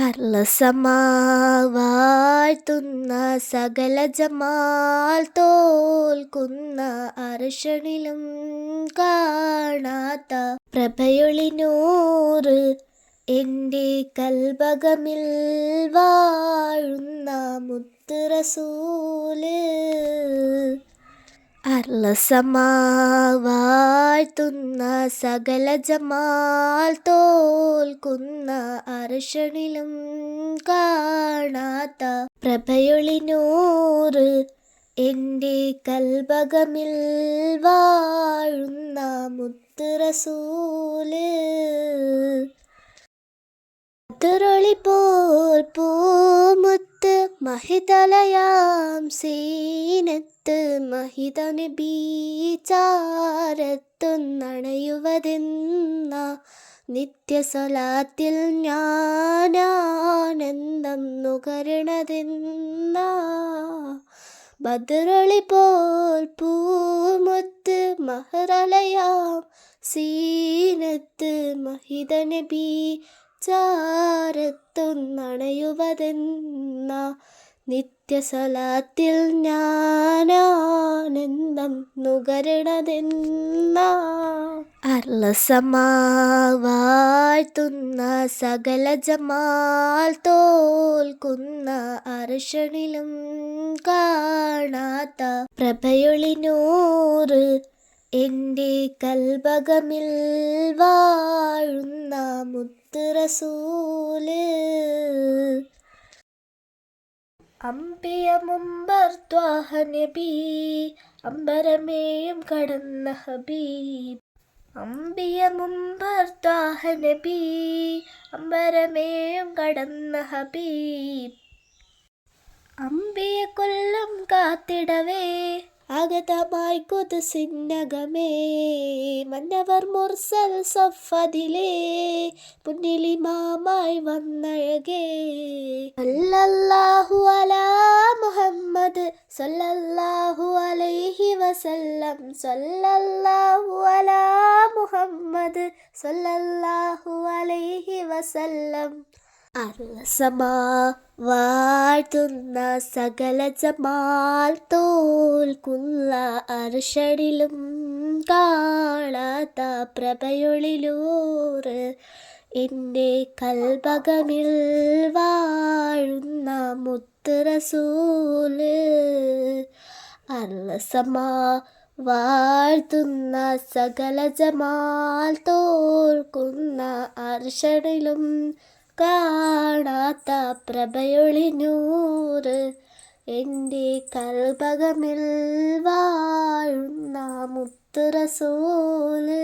അർളസമാ വാഴ്ത്തുന്ന സകല ജമാൽ തോൽക്കുന്ന അർശനിലും കാണാത്ത പ്രഭയൊളിനൂറ് എൻ്റെ കൽബകമിൽ വാഴുന്ന മുത്ത് റസൂല്. അർളസമാ വാഴ്ത്തുന്ന സകല ജമാൽ തോൽക്കുന്ന അർശനിലും കാണാത്ത പ്രഭയൊളിനൂറ് എൻ്റെ കൽബകമിൽ വാഴുന്ന മുത്ത് റസൂല്. അതിരൊളി പോൽ പൂമുത്ത് മഹിതലയാം സീനത്ത് മഹിത നബി ചാരത്തൊന്നണയുവതെന്ന നിത്യസലാത്തിൽ ഞാനാനന്ദം നുകരണതെന്ന. ബദറൊളി പോൽ പൂമുത്ത് മഹറലയാം സീനത്ത് മഹിത നബി ചാരത്തൊന്നണയുവതെന്ന നിത്യസലാത്തിൽ ഞാനാനന്ദം നുകരണതെന്ന. അർളസമാ വാഴ്ത്തുന്ന സകല ജമാൽ തോൽക്കുന്ന അർശനിലും കാണാത്ത പ്രഭയൊളിനൂറ് എൻ്റെ കൽബകമിൽ വാഴുന്ന മുത്ത് റസൂല്. അമ്പിയ മുമ്പർ ത്വാഹ നബി അമ്പരമേയും കടന്ന ഹബീബ്. അമ്പിയ മുമ്പർ ത്വാഹ നബി അമ്പരമേയും കടന്ന ഹബീബ്. അമ്പിയ കൊല്ലം കാത്തിടവേ ആഗതമായി കുദ്സിന്നകമേ മന്നവർ മുർസൽ സഫദിലേ പുന്നിലിമാമായി വന്നഴകേ. സല്ലല്ലാഹു അലാ മുഹമ്മദ് സല്ലല്ലാഹു അലൈഹി വസല്ലം. സല്ലല്ലാഹു അലാ മുഹമ്മദ് സല്ലല്ലാഹു അലൈഹി വസല്ലം. അർളസമാ വാഴ്ത്തുന്ന സകല ജമാൽ തോൽക്കുന്ന അർശനിലും കാണാത്ത പ്രഭയൊളിലൂറ് എൻ്റെ കൽബകമിൽ വാഴുന്ന മുത്ത് റസൂല്. അർളസമാ വാഴ്ത്തുന്ന സകല ജമാൽ തോൽക്കുന്ന അർശനിലും കാണാത്ത പ്രഭയൊളിനൂറ് എൻ്റെ കൽബകമിൽ വാഴുന്ന മുത്ത് റസൂല്.